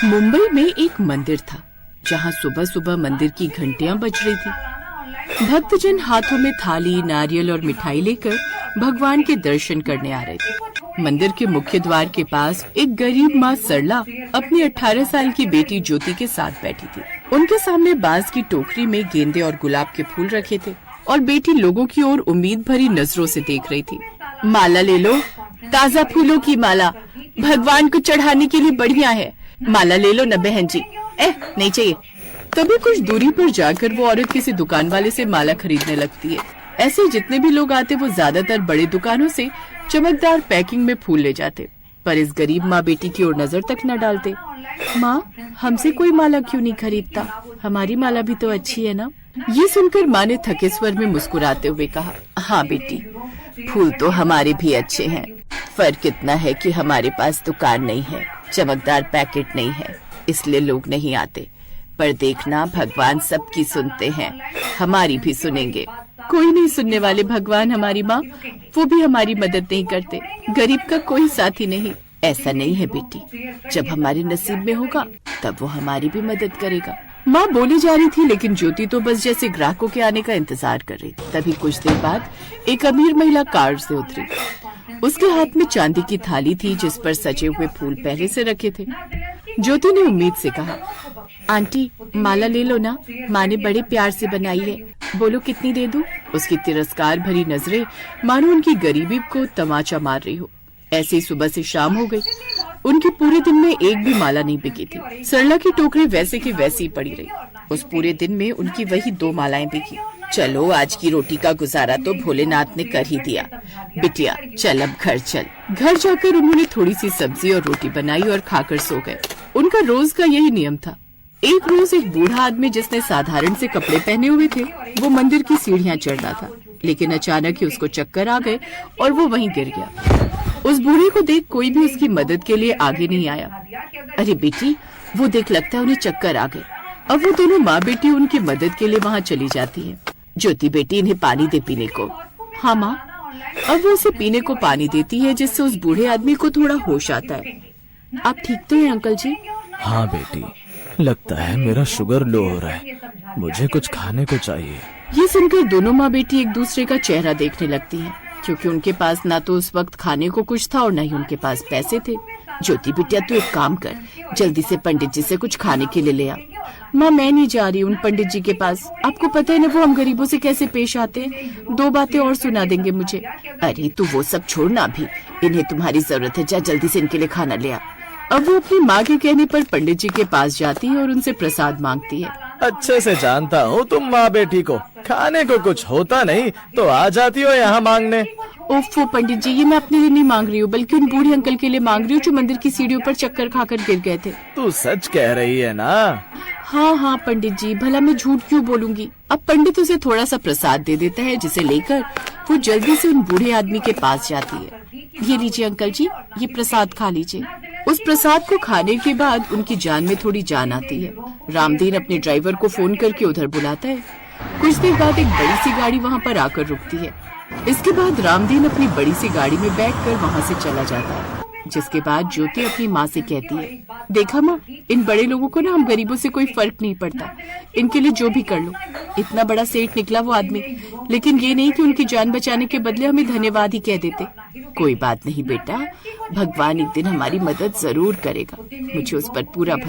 मुंबई में एक मंदिर था जहाँ सुबह सुबह मंदिर की घंटियां बज रही थी। भक्तजन हाथों में थाली, नारियल और मिठाई लेकर भगवान के दर्शन करने आ रहे थे। मंदिर के मुख्य द्वार के पास एक गरीब माँ सरला अपनी 18 साल की बेटी ज्योति के साथ बैठी थी। उनके सामने बांस की टोकरी में गेंदे और गुलाब के फूल रखे थे और बेटी लोगों की ओर उम्मीद भरी नजरों से देख रही थी। माला ले लो, ताज़ा फूलों की माला, भगवान को चढ़ाने के लिए बढ़िया है। माला ले लो न बहन जी। नहीं चाहिए। तभी कुछ दूरी पर जाकर वो औरत किसी दुकान वाले से माला खरीदने लगती है। ऐसे जितने भी लोग आते वो ज्यादातर बड़े दुकानों से चमकदार पैकिंग में फूल ले जाते, पर इस गरीब माँ बेटी की ओर नजर तक न डालते। माँ, हमसे कोई माला क्यों नहीं खरीदता? हमारी माला भी तो अच्छी है ना? ये सुनकर माँ ने थके स्वर में मुस्कुराते हुए कहा, हाँ बेटी, फूल तो हमारे भी अच्छे हैं। फर्क इतना है कि हमारे पास दुकान नहीं है, चमकदार पैकेट नहीं है, इसलिए लोग नहीं आते। पर देखना, भगवान सबकी सुनते हैं, हमारी भी सुनेंगे। कोई नहीं सुनने वाले भगवान हमारी माँ, वो भी हमारी मदद नहीं करते। गरीब का कोई साथी नहीं। ऐसा नहीं है बेटी, जब हमारे नसीब में होगा तब वो हमारी भी मदद करेगा। माँ बोली जा रही थी, लेकिन ज्योति तो बस जैसे ग्राहकों के आने का इंतजार कर रही थी। तभी कुछ देर बाद एक अमीर महिला कार से उतरी। उसके हाथ में चांदी की थाली थी जिस पर सजे हुए फूल पहले से रखे थे। ज्योति ने उम्मीद से कहा, आंटी माला ले लो ना, माँ ने बड़े प्यार से बनाई है, बोलो कितनी दे दूं? उसकी तिरस्कार भरी नजरें मानो उनकी गरीबी को तमाचा मार रही हो। ऐसे ही सुबह से शाम हो गई। उनके पूरे दिन में एक भी माला नहीं बिकी थी। सरला की टोकरी वैसे की वैसी पड़ी रही। उस पूरे दिन में उनकी वही 2 मालाएं बिकी। चलो, आज की रोटी का गुजारा तो भोलेनाथ ने कर ही दिया। बिटिया चल, अब घर चल। घर जाकर उन्होंने थोड़ी सी सब्जी और रोटी बनाई और खाकर सो गए। उनका रोज का यही नियम था। एक रोज एक बूढ़ा आदमी जिसने साधारण से कपड़े पहने हुए थे, वो मंदिर की सीढ़ियां चढ़ रहा था, लेकिन अचानक ही उसको चक्कर आ गए और वो वहीं गिर गया। उस बूढ़े को देख कोई भी उसकी मदद के लिए आगे नहीं आया। अरे बेटी, वो देख, लगता है उन्हें चक्कर आ गए। अब वो दोनों माँ बेटी उनकी मदद के लिए वहाँ चली जाती है। ज्योति बेटी, इन्हें पानी दे पीने को। हाँ माँ। अब वो उसे पीने को पानी देती है, जिससे उस बूढ़े आदमी को थोड़ा होश आता है। आप ठीक तो हैं अंकल जी? हाँ बेटी, लगता है मेरा शुगर लो हो रहा है, मुझे कुछ खाने को चाहिए। ये सुनकर दोनों माँ बेटी एक दूसरे का चेहरा देखने लगती हैं, क्योंकि उनके पास ना तो उस वक्त खाने को कुछ था और न ही उनके पास पैसे थे। ज्योति बिटिया, तू एक काम कर, जल्दी से पंडित जी से कुछ खाने के लिए ले आ। माँ, मैं नहीं जा रही उन पंडित जी के पास। आपको पता है ना वो हम गरीबों से कैसे पेश आते हैं। 2 बातें और सुना देंगे मुझे। अरे तू वो सब छोड़ना, अभी इन्हें तुम्हारी जरूरत है, जा जल्दी से इनके लिए खाना ले आ। अब वो अपनी माँ के कहने पर पंडित जी के पास जाती है और उनसे प्रसाद मांगती है। अच्छे से जानता हूँ तुम माँ बेटी को, खाने को कुछ होता नहीं तो आ जाती हो यहाँ मांगने। ओफो पंडित जी, ये मैं अपने लिए नहीं मांग रही हूँ, बल्कि उन बूढ़े अंकल के लिए मांग रही हूँ जो मंदिर की सीढ़ियों पर चक्कर खाकर गिर गए थे। तू सच कह रही है ना? हाँ हाँ पंडित जी, भला मैं झूठ क्यों बोलूंगी। अब पंडित उसे थोड़ा सा प्रसाद दे देता है, जिसे लेकर वो जल्दी से उन बूढ़े आदमी के पास जाती है। ये लीजिए अंकल जी, ये प्रसाद खा लीजिए। उस प्रसाद को खाने के बाद उनकी जान में थोड़ी जान आती है। रामदीन अपने ड्राइवर को फोन करके उधर बुलाता है। कुछ देर बाद एक बड़ी सी गाड़ी वहाँ पर आकर रुकती है। इसके बाद रामदीन अपनी बड़ी सी गाड़ी में बैठकर वहाँ से चला जाता है। जिसके बाद ज्योति अपनी माँ से कहती है, देखा माँ, इन बड़े लोगों को ना हम गरीबों से कोई फर्क नहीं पड़ता, इनके लिए जो भी कर लो। इतना बड़ा सेठ निकला वो आदमी, लेकिन ये नहीं कि उनकी जान बचाने के बदले हमें धन्यवाद ही कह देते। कोई बात नहीं बेटा, भगवान एक दिन हमारी मदद जरूर करेगा, मुझे उस पर पूरा